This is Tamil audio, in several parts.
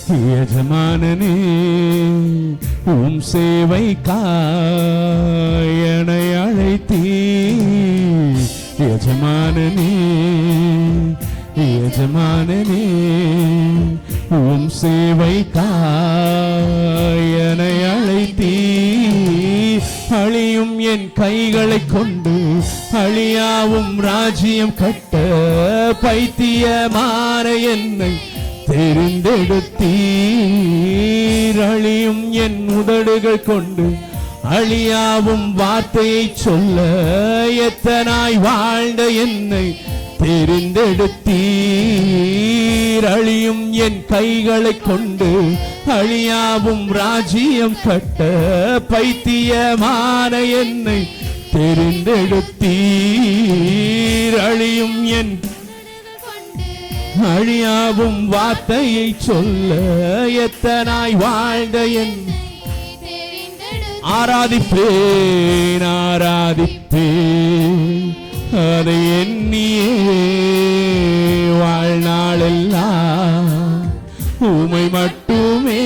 எஜமானனே உம் சேவைக்காய் என்னை அழைத்தீர். எஜமானனே எஜமானனே உம் சேவைக்காய் என்னை அழைத்தீர். அழியும் என் கைகளை கொண்டு அழியாவும் ராஜ்யம் கட்ட பைத்தியமான என்னை தெரிந்தெடுத்தீர். அழியும் என் உதடுகள் கொண்டு அழியாவும் வார்த்தையை சொல்ல எத்தனாய் வாழ்ந்த என்னை தெரிந்தெடுத்தீர். அழியும் என் கைகளை கொண்டு அழியாவும் ராஜ்யம் கட்ட பைத்தியமான என்னை தெரிந்தெடுத்தீர். அழியும் என் அழியாவும் வார்த்தையை சொல்ல எத்தனாய் வாழ்ந்த என் ஆராதிப்பேன் ஆராதிப்பேன் அதை எண்ணியே வாழ்நாளெல்லாம் உமை மட்டுமே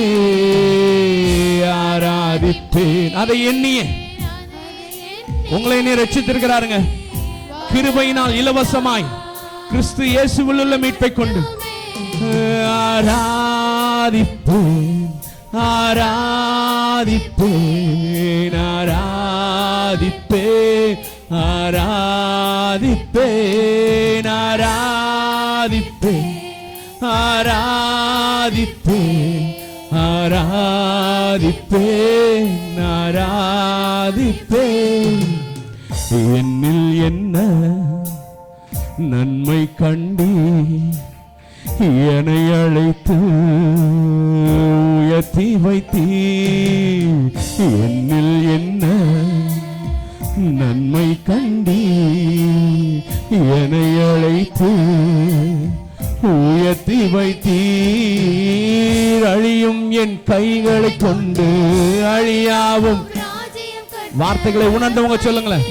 ஆராதிப்பேன். அதை எண்ணியே உங்களை நீ ரட்சித்திருக்கிறாருங்க. கிருபையினால் இலவசமாய் கிறிஸ்து இயேசுவில் உள்ள மீட்பை கொண்டு ஆராதிப்பேன் ஆராதிப்பேன் ஆராதிப்பேன் ஆராதிப்பேன் ஆராதிப்பேன் ஆராதிப்பேன் ஆராதிப்பேன் ஆராதிப்பேன். என்னில் என்ன நன்மை கண்டி என்னை அழைத்து உயர்த்தி வைத்தீர். என்னில் என்ன நன்மை கண்டி என்னை அழைத்து உயர்த்தி வைத்தீர். அழியும் என் கைகளை கொண்டு அழியாவும் வார்த்தைகளை உணர்ந்தவங்க சொல்லுங்களேன்.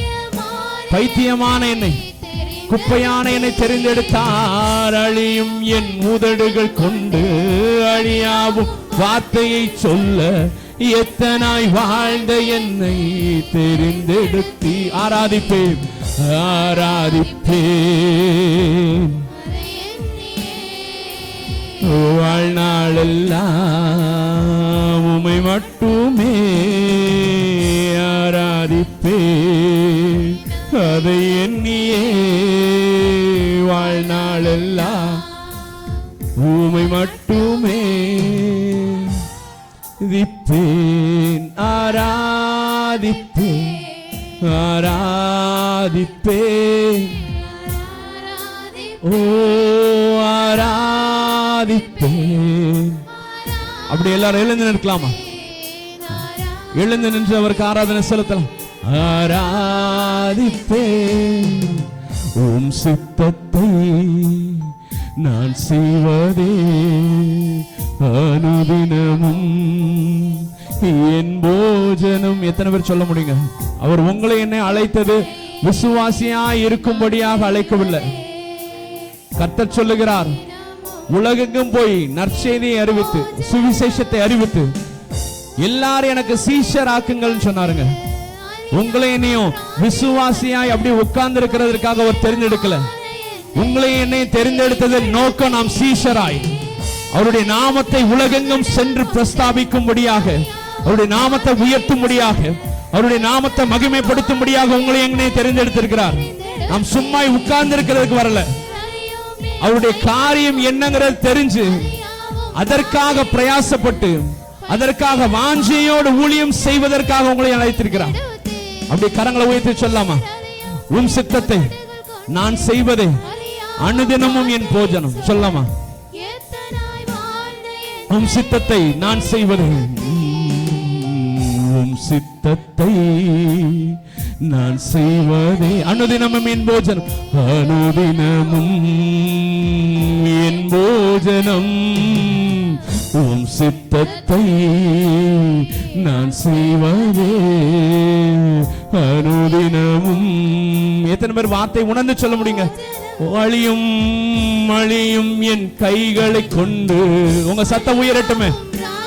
பைத்தியமான என்னை குப்பையான என்னை தெரிந்தெடுத்தார். அழியும் என் உதடுகள் கொண்டு அழியாவும் வார்த்தையை சொல்ல எத்தனாய் வாழ்ந்த என்னை தெரிந்தெடுத்தி ஆராதிப்பேன் ஆராதிப்பேன் வாழ்நாளெல்லாம் உமை மட்டுமே ஆராதிப்பேன். அதை எண்ணியே வாழ்நாளெல்லாம் உமை மட்டுமே திப்பேன் ஆராதிப்பேன் ஆராதிப்பேன் ஓ ஆராதிப்பேன். அப்படி எல்லாரும் எழுந்து நிற்கலாமா? எழுந்து நின்று அவருக்கு ஆராதனை செலுத்தலாம். ஆராதிப்பேன் உம் சித்தத்தை நான் செய்வதே அனுதினமும் என் போஜனம். எத்தனை பேர் சொல்ல முடியுங்க? அவர் உங்களை என்னை அழைத்தது விசுவாசியாய் இருக்கும்படியாக அழைக்கவில்லை. கர்த்தர் சொல்லுகிறார், உலகெங்கும் போய் நற்செய்தியை அறிவித்து சுவிசேஷத்தை அறிவித்து எல்லாரும் எனக்கு சீஷர் ஆக்குங்கள் சொன்னாருங்க. உங்களை என்னையும் விசுவாசியாய் அப்படி உட்கார்ந்து இருக்கிறதற்காக அவர் தெரிந்தெடுக்கல. உங்களை என்னை தெரிந்தெடுத்தது நோக்கம் நாம் சீஷராய் அவருடைய நாமத்தை உலகெங்கும் சென்று பிரஸ்தாபிக்கும்படியாக, அவருடைய நாமத்தை உயர்த்தும்படியாக, அவருடைய நாமத்தை மகிமைப்படுத்தும்படியாக உங்களை என்னை தெரிந்தெடுத்திருக்கிறார். நாம் சும்மா உட்கார்ந்து இருக்கிறதுக்கு வரல. அவருடைய காரியம் என்னங்கிறது தெரிஞ்சு அதற்காக பிரயாசப்பட்டு அதற்காக வாஞ்சையோடு ஊழியம் செய்வதற்காக உங்களை அழைத்திருக்கிறார். அப்படி கரங்களை உயர்த்தி சொல்லாமா? உன் சித்தத்தை நான் செய்வதே அனுதினமும் என் போஜனம். சொல்லாமா? உன் சித்தத்தை நான் செய்வதே, உன் சித்தத்தை நான் செய்வதே அனுதினமும் என் போஜனம். அனுதினமும் என் போஜனம் உம் சித்தத்தை நான் செய்வதே அனுதினமும். எத்தனை பேர் வார்த்தை உணர்ந்து சொல்ல முடியுங்க? அழியும் அழியும் என் கைகளை கொண்டு. உங்க சத்தம் உயரட்டுமே,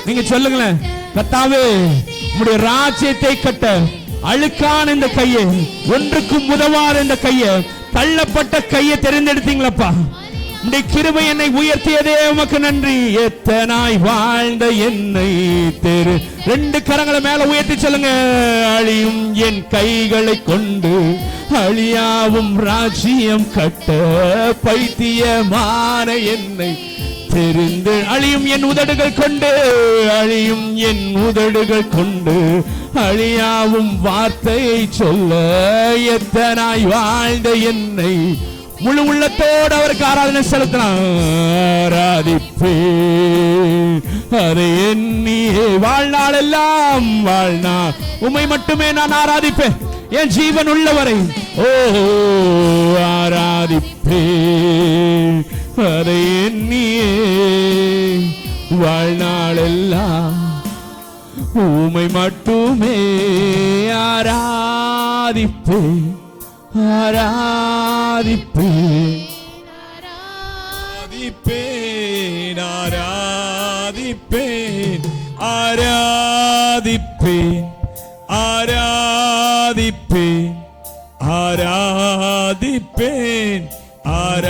நீங்க சொல்லுங்களேன். கர்த்தாவே, உம்முடைய ராஜ்யத்தை கட்ட அழுக்கான இந்த கையை, ஒன்றுக்கும் உதவாத இந்த கையை, தள்ளப்பட்ட கையை தெரிந்தெடுத்தீங்களப்பா. உம்முடைய கிருபை என்னை உயர்த்தியதே உமக்கு நன்றி. எத்தனாய் வாழ்ந்த என்னை தெரு. ரெண்டு கரங்களை மேல உயர்த்தி சொல்லுங்க. அழியும் என் கைகளை கொண்டு அழியாவும் ராஜ்யம் கட்ட பைத்தியமான என்னை தெரிந்து. அழியும் என் உதடுகள் கொண்டு, அழியும் என் உதடுகள் கொண்டு அழியாவும் வார்த்தையை சொல்ல எத்தனாய் வாழ்ந்த என்னை. முழு உள்ளத்தோடு அவருக்கு ஆராதனை செலுத்தினான். ஆராதிப்பே அதை எண்ணியே வாழ்நாள் எல்லாம் வாழ்நாள் உம்மை மட்டுமே நான் ஆராதிப்பேன் என் ஜீவன் உள்ளவரை. ஓ ஆராதிப்பே அதை எண்ணியே வாழ்நாள் எல்லாம் உம்மை மட்டுமே ஆராதிப்பே ஆராதிப்பேன் ஆராதிப்பேன் ஆராதிப்பேன் ஆராதிப்பேன் ஆராதிப்பேன் ஆராதிப்பேன் ஆராதிப்பேன்